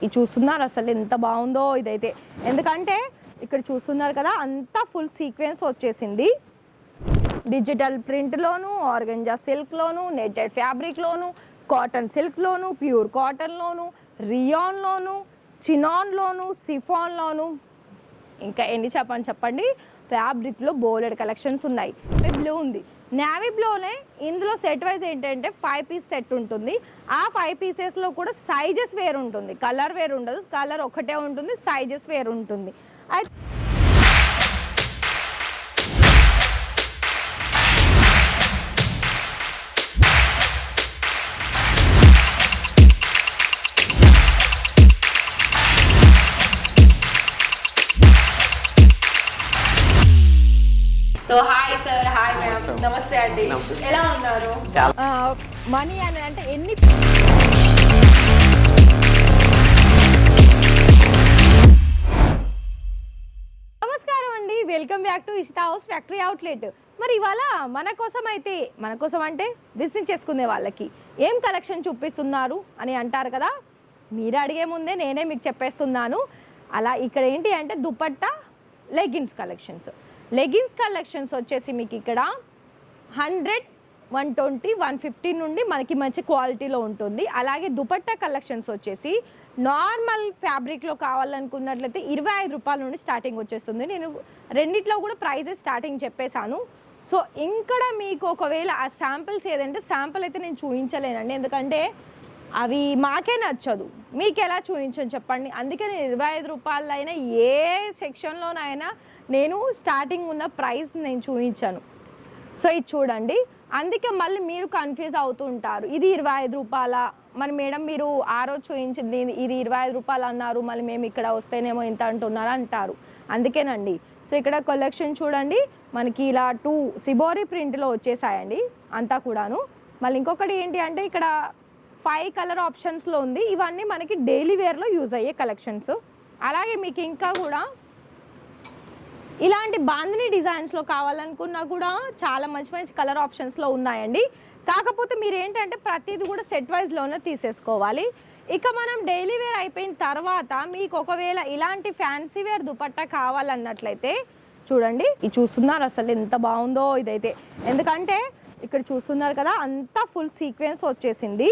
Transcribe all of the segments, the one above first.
ఇది చూస్తున్నారు అసలు ఎంత బాగుందో ఇదైతే. ఎందుకంటే ఇక్కడ చూస్తున్నారు కదా అంతా ఫుల్ సీక్వెన్స్ వచ్చేసింది. డిజిటల్ ప్రింట్లోను, ఆర్గంజా సిల్క్లోను, నెట్టెడ్ ఫ్యాబ్రిక్లోను, కాటన్ సిల్క్లోను, ప్యూర్ కాటన్లోను, రియాన్లోను, చినాన్లోను, సిఫాన్లోను, ఇంకా ఎన్ని చెప్పండి. ఫ్యాబ్రిక్లో బోలెడ్ కలెక్షన్స్ ఉన్నాయి. బ్లూ ఉంది, నేవీ బ్లూనే ఇందులో సెట్ వైజ్ ఏంటంటే 5 పీస్ సెట్ ఉంటుంది. ఆ 5 పీసెస్లో కూడా సైజెస్ వేరు ఉంటుంది, కలర్ వేరు ఉండదు. కలర్ ఒకటే ఉంటుంది, సైజెస్ వేరు ఉంటుంది. అయితే so hi sir, hi ma'am, నమస్తే అండి. ఎలా ఉన్నారు? మనీ అని అంటే ఎన్ని నమస్కారం అండి, welcome back to Ishita house factory outlet. మరి ఇవాళ మన కోసం అంటే బిజినెస్ చేసుకునే వాళ్ళకి ఏం కలెక్షన్ చూపిస్తున్నారు అని అంటారు కదా. మీరు అడిగే ముందే నేనే మీకు చెప్పేస్తున్నాను. అలా ఇక్కడ ఏంటి అంటే దుపట్టా లెగిన్స్ కలెక్షన్స్ వచ్చేసి మీకు ఇక్కడ 100, 120, 150 నుండి మనకి మంచి క్వాలిటీలో ఉంటుంది. అలాగే దుపట్టా కలెక్షన్స్ వచ్చేసి నార్మల్ ఫ్యాబ్రిక్లో కావాలనుకున్నట్లయితే 25 రూపాయల నుండి స్టార్టింగ్ వచ్చేస్తుంది. నేను రెండిట్లో కూడా ప్రైజెస్ స్టార్టింగ్ చెప్పేశాను. సో ఇక్కడ మీకు ఒకవేళ ఆ శాంపిల్స్ ఏదంటే శాంపిల్ అయితే నేను చూపించలేనండి, ఎందుకంటే అవి మాకే నచ్చదు, మీకు ఎలా చూపించని చెప్పండి. అందుకే నేను 25 రూపాయలు అయినా ఏ సెక్షన్లోనైనా నేను స్టార్టింగ్ ఉన్న ప్రైస్ నేను చూపించాను. సో ఇది చూడండి, అందుకే మళ్ళీ మీరు కన్ఫ్యూజ్ అవుతుంటారు. ఇది 25 రూపాయల, మరి మేడం మీరు ఆ రోజు చూపించింది ఇది 25 రూపాయలు అన్నారు, మళ్ళీ మేము ఇక్కడ వస్తేనేమో ఇంత అంటున్నారు అంటారు. అందుకేనండి. సో ఇక్కడ కలెక్షన్ చూడండి, మనకి ఇలా 2 సిబోరీ ప్రింట్లో వచ్చేసాయండి అంతా కూడాను. మళ్ళీ ఇంకొకటి ఏంటి అంటే ఇక్కడ 5 కలర్ ఆప్షన్స్లో ఉంది. ఇవన్నీ మనకి డైలీ వేర్లో యూజ్ అయ్యే కలెక్షన్స్. అలాగే మీకు ఇంకా కూడా ఇలాంటి బాందిని డిజైన్స్లో కావాలనుకున్నా కూడా చాలా మంచి కలర్ ఆప్షన్స్లో ఉన్నాయండి. కాకపోతే మీరు ఏంటంటే ప్రతిదీ కూడా సెట్ వైజ్లోనే తీసేసుకోవాలి. ఇక మనం డైలీ వేర్ అయిపోయిన తర్వాత మీకు ఒకవేళ ఇలాంటి ఫ్యాన్సీ వేర్ దుపట్టా కావాలన్నట్లయితే చూడండి, ఇది చూస్తున్నారు అసలు ఎంత బాగుందో ఇదైతే. ఎందుకంటే ఇక్కడ చూస్తున్నారు కదా అంతా ఫుల్ సీక్వెన్స్ వచ్చేసింది.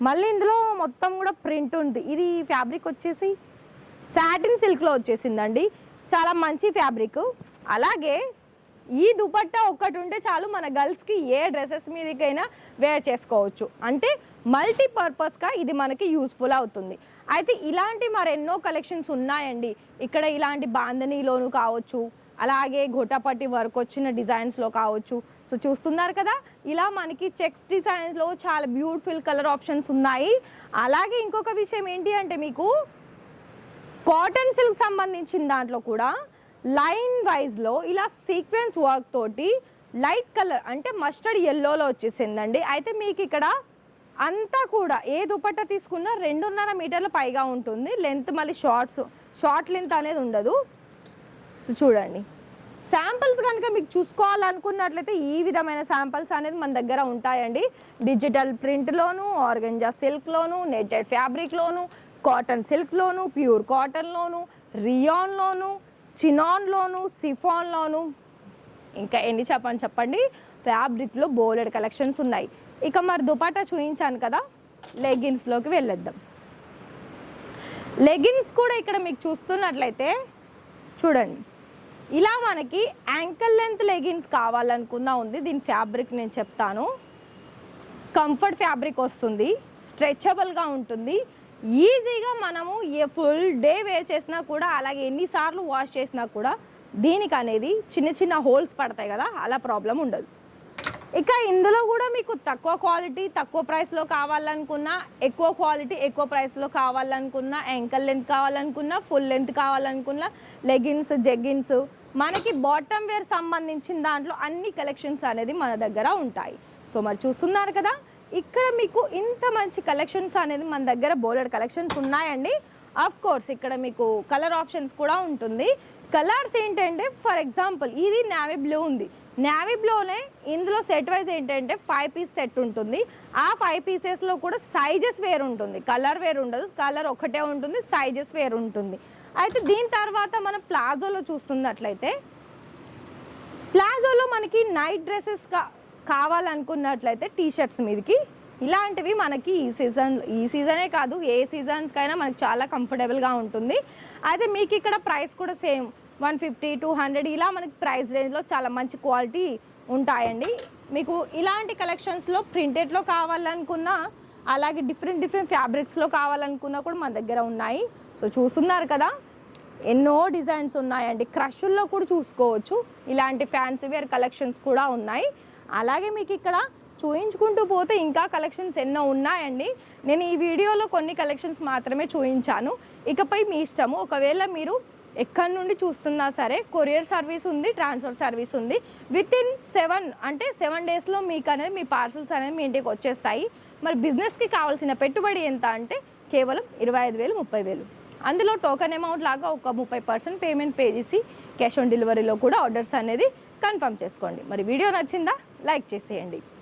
మళ్ళీ ఇందులో మొత్తం కూడా ప్రింట్ ఉంది. ఇది ఫ్యాబ్రిక్ వచ్చేసి సాటిన్ సిల్క్లో వచ్చేసిందండి, చాలా మంచి ఫ్యాబ్రిక్. అలాగే ఈ దుపట్టా ఒక్కటి ఉంటే చాలు, మన గర్ల్స్కి ఏ డ్రెస్సెస్ మీదకైనా వేర్ చేసుకోవచ్చు. అంటే మల్టీపర్పస్గా ఇది మనకి యూస్ఫుల్ అవుతుంది. అయితే ఇలాంటి మరెన్నో కలెక్షన్స్ ఉన్నాయండి. ఇక్కడ ఇలాంటి బాందనీలోను కావచ్చు, అలాగే గోటాపట్టి వర్క్ వచ్చిన డిజైన్స్లో కావచ్చు. సో చూస్తున్నారు కదా, ఇలా మనకి చెక్స్ డిజైన్స్లో చాలా బ్యూటిఫుల్ కలర్ ఆప్షన్స్ ఉన్నాయి. అలాగే ఇంకొక విషయం ఏంటి అంటే మీకు కాటన్ సిల్క్ సంబంధించిన దాంట్లో కూడా లైన్ వైజ్లో ఇలా సీక్వెన్స్ వర్క్ తోటి లైట్ కలర్ అంటే మస్టర్డ్ ఎల్లోలో వచ్చేసిందండి. అయితే మీకు ఇక్కడ అంతా కూడా ఏ దుపట్టా తీసుకున్నా 2.5 మీటర్ల పైగా ఉంటుంది లెంత్. మళ్ళీ షార్ట్ లెంత్ అనేది ఉండదు. సో చూడండి, శాంపిల్స్ కనుక మీకు చూసుకోవాలనుకున్నట్లయితే ఈ విధమైన శాంపిల్స్ అనేది మన దగ్గర ఉంటాయండి. డిజిటల్ ప్రింట్లోను, ఆర్గంజా సిల్క్లోను, నెట్టెడ్ ఫ్యాబ్రిక్లోను, కాటన్ సిల్క్లోను, ప్యూర్ కాటన్లోను, రియాన్లోను, చినాన్లోను, సిఫాన్లోను, ఇంకా ఎన్ని చెప్పండి. ఫ్యాబ్రిక్లో బోలెడ్ కలెక్షన్స్ ఉన్నాయి. ఇక మరి దుపట్టా చూపించాను కదా, లెగిన్స్లోకి వెళ్ళొద్దాం. లెగిన్స్ కూడా ఇక్కడ మీకు చూస్తున్నట్లయితే చూడండి, ఇలా మనకి యాంకిల్ లెంత్ లెగిన్స్ కావాలనుకున్నా ఉంది. దీని ఫ్యాబ్రిక్ నేను చెప్తాను. కంఫర్ట్ ఫ్యాబ్రిక్ వస్తుంది, స్ట్రెచబుల్గా ఉంటుంది. ఈజీగా మనము ఏ ఫుల్ డే వేర్ చేసినా కూడా, అలాగే ఎన్నిసార్లు వాష్ చేసినా కూడా దీనికి అనేది చిన్న హోల్స్ పడతాయి కదా, అలా ప్రాబ్లం ఉండదు. ఇక ఇందులో కూడా మీకు తక్కువ క్వాలిటీ తక్కువ ప్రైస్లో కావాలనుకున్నా, ఎక్కువ క్వాలిటీ ఎక్కువ ప్రైస్లో కావాలనుకున్నా, యాంకిల్ లెంత్ కావాలనుకున్నా, ఫుల్ లెంత్ కావాలనుకున్నా, లెగిన్స్, జెగ్గిన్స్, మనకి బాటమ్ వేర్ సంబంధించిన దాంట్లో అన్ని కలెక్షన్స్ అనేది మన దగ్గర ఉంటాయి. సో మరి చూస్తున్నారు కదా, ఇక్కడ మీకు ఇంత మంచి కలెక్షన్స్ అనేది మన దగ్గర బోలెడ్ కలెక్షన్స్ ఉన్నాయండి. ఆఫ్ కోర్స్ ఇక్కడ మీకు కలర్ ఆప్షన్స్ కూడా ఉంటుంది. కలర్స్ ఏంటంటే ఫర్ ఎగ్జాంపుల్ ఇది నేవీ బ్లూ ఉంది, నేవీ బ్లూనే ఇందులో సెట్ వైజ్ ఏంటంటే 5 పీస్ సెట్ ఉంటుంది. ఆ 5 పీసెస్లో కూడా సైజెస్ వేరు ఉంటుంది, కలర్ వేరు ఉండదు, కలర్ ఒకటే ఉంటుంది, సైజెస్ వేరు ఉంటుంది. అయితే దీని తర్వాత మనం ప్లాజోలో చూస్తున్నట్లయితే ప్లాజోలో మనకి నైట్ డ్రెస్సెస్ కావాలనుకున్నట్లయితే టీషర్ట్స్ మీదకి ఇలాంటివి మనకి ఈ సీజనే కాదు ఏ సీజన్స్కైనా మనకి చాలా కంఫర్టబుల్గా ఉంటుంది. అయితే మీకు ఇక్కడ ప్రైస్ కూడా సేమ్ 150, 200 ఇలా మనకి ప్రైస్ రేంజ్లో చాలా మంచి క్వాలిటీ ఉంటాయండి. మీకు ఇలాంటి కలెక్షన్స్లో ప్రింటెడ్లో కావాలనుకున్నా అలాగే డిఫరెంట్ ఫ్యాబ్రిక్స్లో కావాలనుకున్నా కూడా మన దగ్గర ఉన్నాయి. సో చూస్తున్నారు కదా, ఎన్నో డిజైన్స్ ఉన్నాయండి. క్రష్ల్లో కూడా చూసుకోవచ్చు, ఇలాంటి ఫ్యాన్సీ వేర్ కలెక్షన్స్ కూడా ఉన్నాయి. అలాగే మీకు ఇక్కడ చూయించుకుంటూ పోతే ఇంకా కలెక్షన్స్ ఎన్నో ఉన్నాయండి. నేను ఈ వీడియోలో కొన్ని కలెక్షన్స్ మాత్రమే చూపించాను, ఇకపై మీ ఇష్టము. ఒకవేళ మీరు ఎక్కడి నుండి చూస్తున్నా సరే కొరియర్ సర్వీస్ ఉంది, ట్రాన్స్ఫర్ సర్వీస్ ఉంది. వితిన్ 7 డేస్లో మీకు అనేది మీ పార్సల్స్ అనేది మీ ఇంటికి వచ్చేస్తాయి. మరి బిజినెస్కి కావాల్సిన పెట్టుబడి ఎంత అంటే కేవలం 25,000, 30,000. అందులో టోకెన్ అమౌంట్ లాగా ఒక 30% పేమెంట్ పే చేసి క్యాష్ ఆన్ డెలివరీలో కూడా ఆర్డర్స్ అనేది కన్ఫర్మ్ చేసుకోండి. మరి వీడియో నచ్చిందా? లైక్ చేసేయండి.